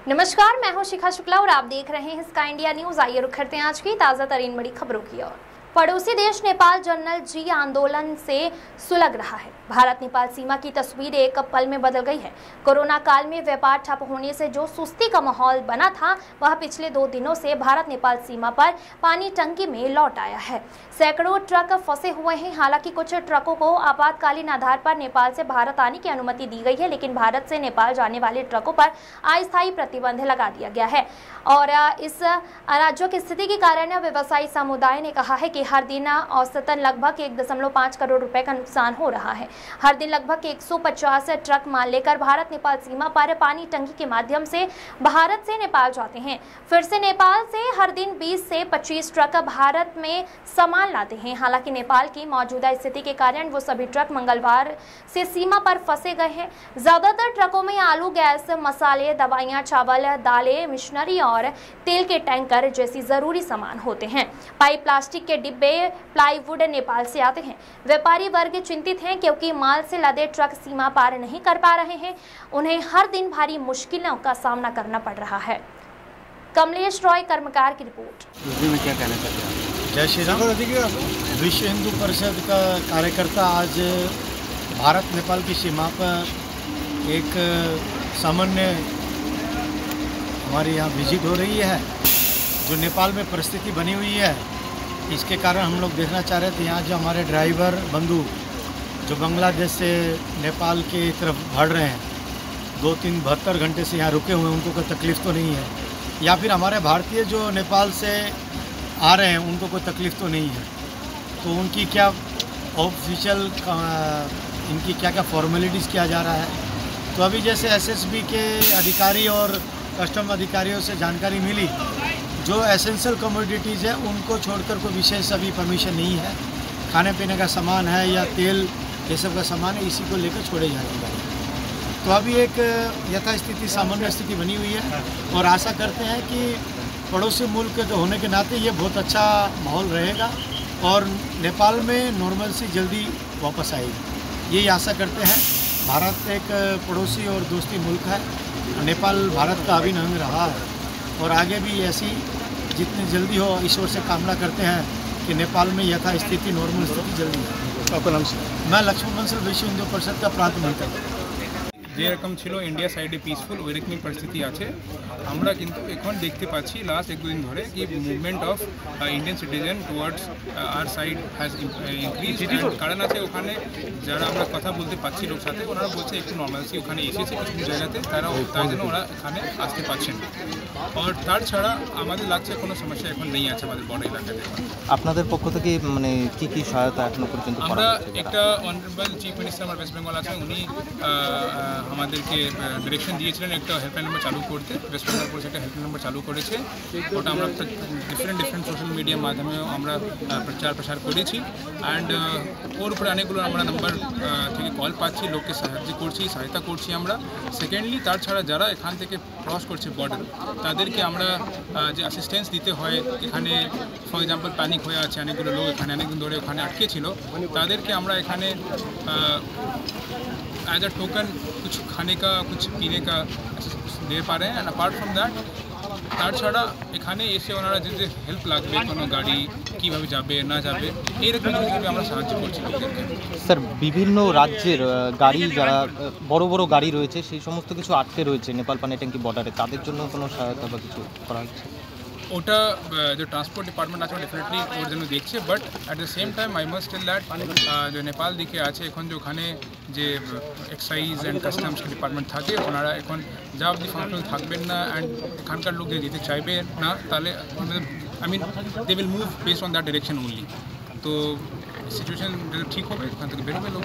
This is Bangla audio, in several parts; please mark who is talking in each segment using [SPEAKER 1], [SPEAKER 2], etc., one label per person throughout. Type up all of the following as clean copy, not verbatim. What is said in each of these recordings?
[SPEAKER 1] नमस्कार, मैं हूं शिखा शुक्ला और आप देख रहे हैं स्काई इंडिया न्यूज। आइए रुक करते हैं आज की ताजा तरीन बड़ी खबरों की ओर। पड़ोसी देश नेपाल जनरल जी आंदोलन से सुलग रहा है। भारत नेपाल सीमा की तस्वीर एक पल में बदल गई है। कोरोना काल में व्यापार ठप होने से जो सुस्ती का माहौल बना था, वह पिछले 2 दिनों से भारत नेपाल सीमा पर पानी टंकी में लौट आया है। सैकड़ों ट्रक फंसे हुए हैं। हालांकि कुछ ट्रकों को आपातकालीन आधार पर नेपाल से भारत आने की अनुमति दी गई है, लेकिन भारत से नेपाल जाने वाले ट्रकों पर अस्थायी प्रतिबंध लगा दिया गया है। और इस राज्यों की स्थिति के कारण व्यवसायी समुदाय ने कहा है कि हर दिन औसतन लगभग 1.5 करोड़ रुपए का नुकसान हो रहा है। हर दिन लगभग 150 ट्रक माल लेकर भारत नेपाल सीमा पर पानी टंकी के माध्यम से भारत से नेपाल जाते हैं। फिर से नेपाल से हर दिन 20 से 25 ट्रक भारत में सामान लाते हैं। हालांकि नेपाल की मौजूदा स्थिति के कारण वो सभी ट्रक मंगलवार से सीमा पर फंसे गए हैं। ज्यादातर ट्रकों में आलू, गैस, मसाले, दवाइयां, चावल, दालें, मशीनरी और तेल के टैंकर जैसी जरूरी सामान होते हैं। पाइप, प्लास्टिक के डिब्बे, प्लाईवुड नेपाल से आते हैं। व्यापारी वर्ग चिंतित हैं क्योंकि माल से लदे ट्रक सीमा पार नहीं कर पा रहे हैं। उन्हें हर दिन भारी मुश्किलों का सामना करना पड़ रहा है। कमलेश रॉय, कर्मकार की रिपोर्ट।
[SPEAKER 2] में क्या कहना चाहते हैं?
[SPEAKER 3] जय श्री राम। विश्व हिंदू परिषद का कार्यकर्ता आज भारत नेपाल की सीमा पर एक सामान्य हमारे यहाँ विजिट हो रही है। जो नेपाल में परिस्थिति बनी हुई है, इसके कारण हम लोग देखना चाह रहे थे यहाँ जो हमारे ड्राइवर बंधु जो बांग्लादेश से नेपाल की तरफ बढ़ रहे हैं, 2-3-72 घंटे से यहाँ रुके हुए हैं, उनको कोई तकलीफ़ तो नहीं है, या फिर हमारे भारतीय जो नेपाल से आ रहे हैं उनको कोई तकलीफ़ तो नहीं है। तो उनकी क्या ऑफिशियल इनकी क्या क्या फॉर्मेलिटीज़ किया जा रहा है। तो अभी जैसे एसएसबी के अधिकारी और कस्टम अधिकारियों से जानकारी मिली, जो एसेंशियल कमोडिटीज़ है उनको छोड़कर कोई विशेष अभी परमिशन नहीं है। खाने पीने का सामान है या तेल, ये सब का सामान है, इसी को लेकर छोड़े जाएंगे। तो अभी एक यथास्थिति, सामान्य स्थिति बनी हुई है और आशा करते हैं कि पड़ोसी मुल्क के होने के नाते ये बहुत अच्छा माहौल रहेगा और नेपाल में नॉर्मलसी जल्दी वापस आएगी, यही आशा करते हैं। भारत एक पड़ोसी और दोस्ती मुल्क है। नेपाल भारत का अभिन्न अंग रहा है और आगे भी ऐसी जितनी जल्दी हो ईश्वर से कामना करते हैं कि नेपाल में यथास्थिति, नॉर्मल स्थिति जल्दी है।
[SPEAKER 4] आपका नाम?
[SPEAKER 3] मैं लक्ष्मण बंसल, विश्व हिंदू परिषद का प्रांत मंत्री।
[SPEAKER 4] যেরকম ছিল ইন্ডিয়া সাইডে পিসফুল ওইরকমই পরিস্থিতি আছে। আমরা কিন্তু এখন দেখতে পাচ্ছি লাস্ট 1-2 দিন ধরে কি movement of Indian citizen towards our side has increase. কারণ আছে ওখানে যারা আমরা কথা বলতে পারছি লোক সাথে, ওনারা বলছে একটু নর্মালসি ওখানে এসেছে কিছু জায়গাতে, তাই জন্য ওরা এখানে আসতে পারছেন। আর তার ছাড়া আমাদের লাগছে কোনো সমস্যা এখন নেই আছে আমাদের বড় এলাকাতে।
[SPEAKER 2] আপনাদের পক্ষ থেকে মানে কি কি সহায়তা এখনো পর্যন্ত
[SPEAKER 4] আমরা একটা অনারেবল চিফ মিনিস্টার আমার ওয়েস্ট বেঙ্গল আছেন, উনি আমাদেরকে ডিরেকশন দিয়েছিলেন একটা হেল্পলাইন নাম্বার চালু করতে। ওয়েস্ট বেঙ্গল পুলিশ একটা হেল্পলাইন নাম্বার চালু করেছে, ওটা আমরা ডিফারেন্ট সোশ্যাল মিডিয়ার মাধ্যমেও আমরা প্রচার করেছি। অ্যান্ড ওর উপরে অনেকগুলো আমরা নাম্বার থেকে কল পাচ্ছি, লোককে সাহায্য করছি, সহায়তা করছি আমরা। সেকেন্ডলি তার ছাড়া যারা এখান থেকে ক্রস করছে বর্ডার, তাদেরকে আমরা যে অ্যাসিস্ট্যান্স দিতে হয়, এখানে ফর এক্সাম্পল প্যানিক হয়ে আছে অনেকগুলো লোক, এখানে অনেকদিন ধরে ওখানে আটকে ছিল, তাদেরকে আমরা এখানে एज अ टोकन कुछ खाने का, कुछ पीने का दे पा रहे हैं। एंड अपार्ट फ्रॉम दैट তার ছাড়া এখানে এসে ওনারা যদি হেল্প লাগবে, কোনো গাড়ি কীভাবে যাবে না যাবে, এইরকম জিনিসগুলো আমরা সাহায্য করছি লোকদেরকে।
[SPEAKER 2] স্যার, বিভিন্ন রাজ্যের গাড়ি, যারা বড় বড় গাড়ি রয়েছে, সেই সমস্ত কিছু আটকে রয়েছে নেপাল পানি ট্যাঙ্কি বর্ডারে, তাদের জন্য কোনো সহায়তা বা কিছু করা হচ্ছে?
[SPEAKER 4] ওটা যে ট্রান্সপোর্ট ডিপার্টমেন্ট আছে ডেফিনেটলি ওর জন্য দেখছে, but at the same time I must tell that যে নেপাল দিকে আছে এখন যে ওখানে যে এক্সাইজ অ্যান্ড কাস্টমস ডিপার্টমেন্ট থাকে, ওনারা এখন যা অবধি ফাংশনাল থাকবেন না অ্যান্ড এখানকার লোক যদি যেতে চাইবে না, তাহলে I mean they will move based on that direction only. তো সিচুয়েশন ঠিক হবে, ওখান থেকে বেরোবে লোক।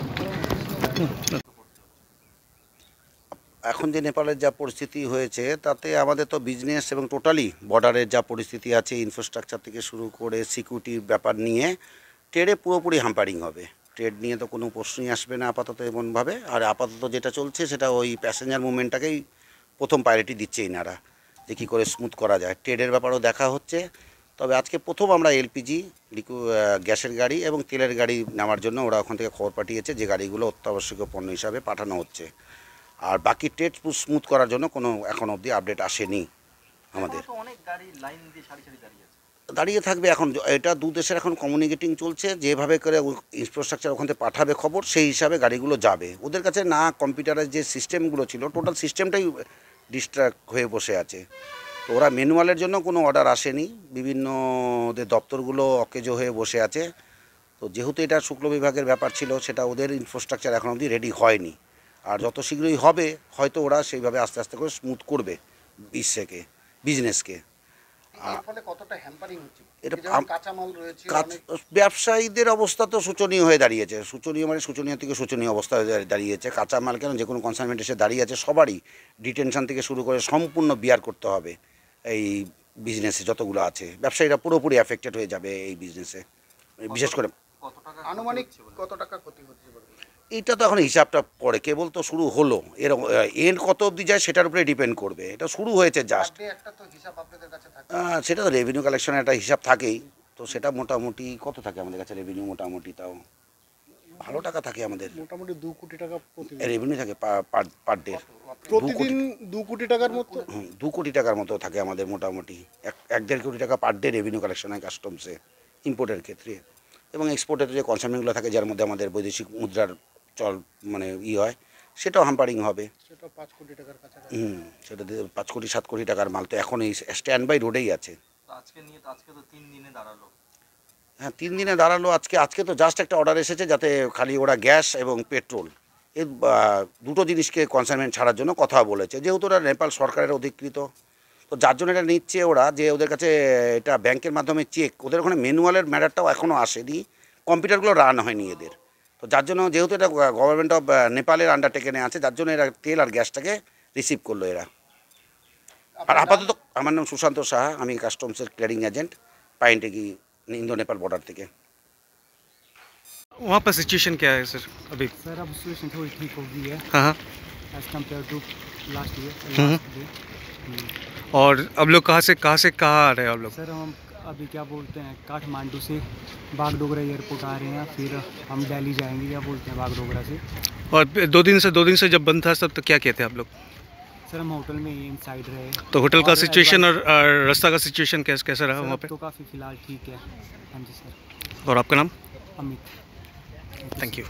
[SPEAKER 5] এখন যে নেপালের যা পরিস্থিতি হয়েছে তাতে আমাদের তো বিজনেস এবং টোটালি বর্ডারের যা পরিস্থিতি আছে, ইনফ্রাস্ট্রাকচার থেকে শুরু করে সিকিউরিটির ব্যাপার নিয়ে ট্রেডে পুরোপুরি হ্যাম্পারিং হবে। ট্রেড নিয়ে তো কোনো প্রশ্নই আসবে না আপাতত এমনভাবে। আর আপাতত যেটা চলছে সেটা ওই প্যাসেঞ্জার মুভমেন্টটাকেই প্রথম প্রায়োরিটি দিচ্ছে এনারা, যে কী করে স্মুথ করা যায়। ট্রেডের ব্যাপারেও দেখা হচ্ছে। তবে আজকে প্রথম আমরা এলপিজি গ্যাসের গাড়ি এবং তেলের গাড়ি নেওয়ার জন্য ওরা ওখান থেকে খবর পাঠিয়েছে, যে গাড়িগুলো অত্যাবশ্যকীয় পণ্য হিসাবে পাঠানো হচ্ছে। আর বাকি ট্রেড স্মুথ করার জন্য কোনো এখন অবধি আপডেট আসেনি আমাদের।
[SPEAKER 2] অনেক গাড়ি লাইন দিয়ে সারি সারি দাঁড়িয়ে আছে।
[SPEAKER 5] দাঁড়িয়ে থাকবে এখন, এটা দু দেশের এখন কমিউনিকেটিং চলছে, যেভাবে করে ইনফ্রাস্ট্রাকচার ওখান থেকে পাঠাবে খবর সেই হিসাবে গাড়িগুলো যাবে। ওদের কাছে না কম্পিউটারের যে সিস্টেমগুলো ছিল টোটাল সিস্টেমটাই ডিস্ট্র্যাক্ট হয়ে বসে আছে। তো ওরা ম্যানুয়ালের জন্য কোনো অর্ডার আসেনি, বিভিন্ন ওদের দপ্তরগুলো অকেজো হয়ে বসে আছে। তো যেহেতু এটা শুক্ল বিভাগের ব্যাপার ছিল, সেটা ওদের ইনফ্রাস্ট্রাকচার এখন অবধি রেডি হয়নি। আর যত শীঘ্রই হবে হয়তো ওরা সেইভাবে আস্তে আস্তে করে স্মুথ করবে বিজনেসকে। এটা ব্যবসায়ীদের অবস্থা তো শোচনীয় হয়ে দাঁড়িয়েছে, শোচনীয় মানে শোচনীয় থেকে শোচনীয় অবস্থা হয়ে দাঁড়িয়েছে। কাঁচামাল কেন, যে কোনো কনসাইনমেন্ট এসে দাঁড়িয়ে আছে, সবারই ডিটেনশন থেকে শুরু করে সম্পূর্ণ বিয়ার করতে হবে। এই বিজনেসে যতগুলো আছে ব্যবসায়ীরা পুরোপুরি অ্যাফেক্টেড হয়ে যাবে এই বিজনেসে, বিশেষ করে।
[SPEAKER 6] আনুমানিক কত টাকা ক্ষতি হচ্ছে?
[SPEAKER 5] এইটা তো এখন হিসাবটা পড়ে, কেবল তো শুরু হলো, এর এন্ড কত অবধি যায় সেটার উপরে ডিপেন্ড করবে। এটা শুরু হয়েছে জাস্ট। সেটা তো রেভিনিউ কালেকশনের একটা হিসাব থাকেই, তো সেটা মোটামুটি কত থাকে আমাদের কাছে রেভিনিউ? মোটামুটি তাও ভালো টাকা থাকে আমাদের,
[SPEAKER 6] মোটামুটি 2 কোটি টাকা
[SPEAKER 5] রেভিনিউ থাকে পার ডে।
[SPEAKER 6] প্রতিদিন 2 কোটি টাকার মতো।
[SPEAKER 5] 2 কোটি টাকার মতো থাকে আমাদের মোটামুটি, 1-1.5 কোটি টাকা পার ডে রেভিনিউ কালেকশন হয় কাস্টমসে ইম্পোর্টের ক্ষেত্রে। এবং এক্সপোর্টের যে কনসার্নগুলো থাকে, যার মধ্যে আমাদের বৈদেশিক মুদ্রার চল মানে হয়, সেটাও হাম্পারিং হবে।
[SPEAKER 6] সেটা 5 কোটি টাকার কাছাকাছি।
[SPEAKER 5] সেটা 5 কোটি 7 কোটি টাকার মাল তো এখন এই স্ট্যান্ড বাই রোডেই আছে।
[SPEAKER 2] আজকে তো 3 দিনে দাঁড়ালো।
[SPEAKER 5] হ্যাঁ, 3 দিনে দাঁড়ালো। আজকে তো জাস্ট একটা অর্ডার এসেছে, যাতে খালি ওরা গ্যাস এবং পেট্রোল এই দুটো জিনিসকে কনসাইনমেন্ট ছাড়ার জন্য কথা বলেছে। যেহেতু ওরা নেপাল সরকারের অধিকৃত, তো যার জন্য এটা নিচ্ছে ওরা, যে ওদের কাছে এটা ব্যাংকের মাধ্যমে চেক, ওদের ওখানে ম্যানুয়ালের ম্যাটারটাও এখনও আসেনি, কম্পিউটারগুলো রান হয়নি এদের। তো যার জন্য যেহেতু এটা গভর্নমেন্ট অফ নেপালের আন্ডারটেকেনে আছে, যার জন্য এরা তেল আর গ্যাসটাকে রিসিভ করলো এরা। আর আপাতত আমার নাম সুশান্ত সাহা, আমি কাস্টমসের ক্লিয়ারিং এজেন্ট, পাইনটেকি ইন্দো নেপাল বর্ডার থেকে।
[SPEAKER 7] वहाँ पर सिचुएशन क्या है सर अभी?
[SPEAKER 8] सर अब सिचुएशन थोड़ी ठीक हो गई है
[SPEAKER 7] हाँ
[SPEAKER 8] as compare to last year.
[SPEAKER 7] और अब लोग कहाँ से कहाँ आ रहे हैं आप लोग?
[SPEAKER 8] सर हम अभी क्या बोलते हैं, काठमांडू से बागडोगरा एयरपोर्ट आ रहे हैं, फिर हम दिल्ली जाएंगे, क्या बोलते हैं, बागडोगरा से।
[SPEAKER 7] और 2 दिन से जब बंद था तब तो क्या कहते हैं आप लोग?
[SPEAKER 8] सर हम होटल में इन साइड रहे।
[SPEAKER 7] तो होटल का सिचुएशन और रास्ता का सिचुएशन कैसा रहा वहाँ पे?
[SPEAKER 8] तो काफ़ी फ़िलहाल ठीक है। हाँ जी सर।
[SPEAKER 7] और आपका नाम?
[SPEAKER 8] अमित।
[SPEAKER 7] Thank you.